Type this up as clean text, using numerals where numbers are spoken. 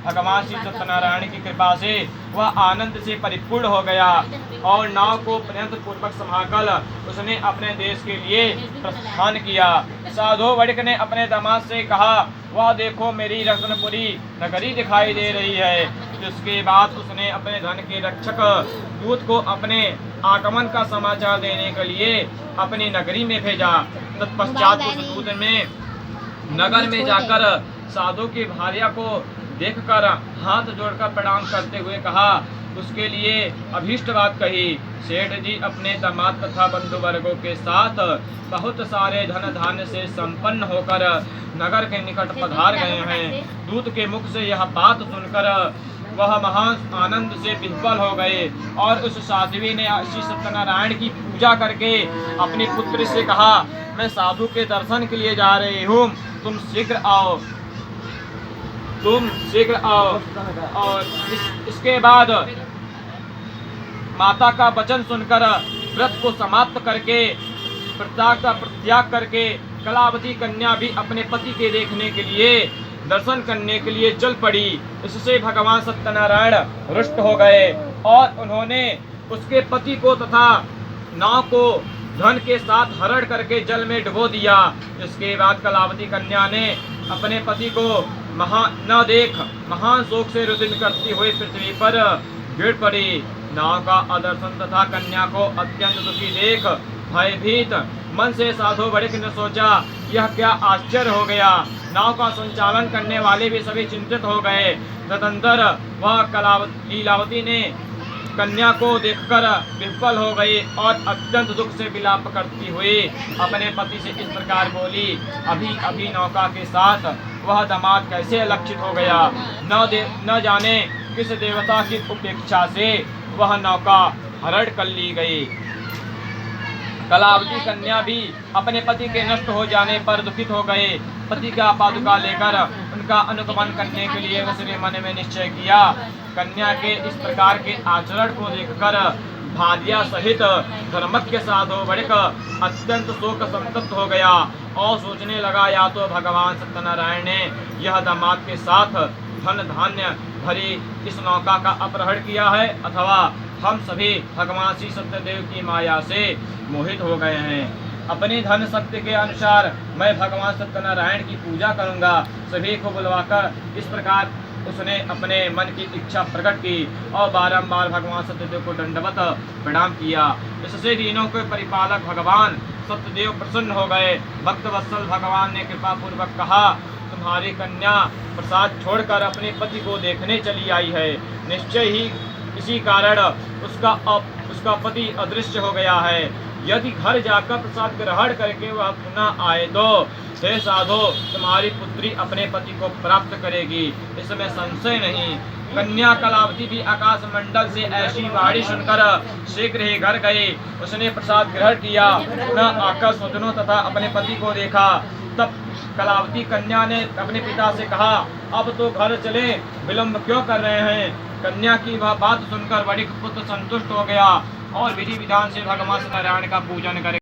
भगवान श्री सत्यनारायण की कृपा से वह आनंद से परिपूर्ण हो गया और नाव को प्रयत्न पूर्वक संभालकर उसने अपने देश के लिए प्रस्थान किया। साधु वणिक ने अपने दामाद से कहा, वह देखो मेरी रत्नपुरी नगरी दिखाई दे रही है। जिसके बाद उसने अपने धन के रक्षक दूत को अपने आगमन का समाचार देने के लिए अपनी नगरी में भेजा। तत्पश्चात उस दूत में नगर में जाकर साधु की भार्या को देखकर हाथ जोड़कर प्रणाम करते हुए कहा, उसके लिए अभीष्ट बात कही। सेठ जी अपने दामाद तथा बंधु वर्गों के साथ बहुत सारे धन धान्य से संपन्न होकर नगर के निकट पधार गए हैं। दूत के मुख से यह बात सुनकर वह महान आनंद से विह्वल हो गए और उस साध्वी ने श्री सत्यनारायण की पूजा करके अपनी पुत्री से कहा, मैं साधु के दर्शन के लिए जा रही हूँ, तुम शीघ्र आओ। और इसके बाद माता का वचन सुनकर व्रत को समाप्त करके प्रत्याग करके कलावती कन्या भी अपने पति के देखने के लिए दर्शन करने के लिए चल पड़ी। इससे भगवान सत्यनारायण रुष्ट हो गए और उन्होंने उसके पति को तथा नाव को धन के साथ हरण करके जल में डुबो दिया। इसके बाद कलावती कन्या ने अपने पति को न देख महान शोक से रुदिन करती हुई पृथ्वी पर गिर पड़ी। नाव का अदर्शन तथा कन्या को अत्यंत दुखी देख भयभीत मन से साधु वणिक ने सोचा, यह क्या आश्चर्य हो गया। नाव का संचालन करने वाले भी सभी चिंतित हो गए। तदंतर वह लीलावती ने कन्या को देखकर विह्वल हो गई और अत्यंत दुख से विलाप करती हुई अपने पति से इस प्रकार बोली, अभी अभी नौका के साथ वह दामाद कैसे लक्षित हो गया। न जाने किस देवता की उपेक्षा से वह नौका हरण कर ली गई। कलावती कन्या भी अपने पति के नष्ट हो जाने पर दुखित हो गए। पति का पादुका लेकर उनका अनुगमन करने के लिए उसने मन में निश्चय किया। कन्या के इस प्रकार के आचरण को देखकर भार्या सहित धर्मज्ञ साधु वणिक अत्यंत शोक संतप्त हो गया और सोचने लगा, या तो भगवान सत्यनारायण ने यह दामाद के साथ धन धान्य भरी इस नौका का अपहरण किया है, अथवा हम सभी भगवान श्री सत्यदेव की माया से मोहित हो गए हैं। अपनी धन शक्ति के अनुसार मैं भगवान सत्यनारायण की पूजा करूंगा। सभी को बुलवाकर इस प्रकार उसने अपने मन की इच्छा प्रकट की और बारंबार भगवान सत्यदेव को दंडवत प्रणाम किया। इससे तीनों के परिपालक भगवान सत्यदेव प्रसन्न हो गए। भक्त वत्सल भगवान ने कृपा पूर्वक कहा, तुम्हारी कन्या प्रसाद छोड़कर अपने पति को देखने चली आई है। निश्चय ही इसी कारण उसका पति अदृश्य हो गया है। यदि घर जाकर प्रसाद ग्रहण करके वह पुनः आए तो हे साधो, तुम्हारी पुत्री अपने पति को प्राप्त करेगी, इसमें संशय नहीं। कन्या कलावती भी आकाश मंडल से ऐसी वाणी सुनकर शीघ्र ही घर गई। उसने प्रसाद ग्रहण किया, पुनः आकर स्वजनों तथा अपने पति को देखा। तब कलावती कन्या ने अपने पिता से कहा, अब तो घर चले, विलंब क्यों कर रहे हैं। कन्या की वह बात सुनकर वणिक पुत्र संतुष्ट हो गया और विधि विधान से भगवान सत्यनारायण का पूजन करे।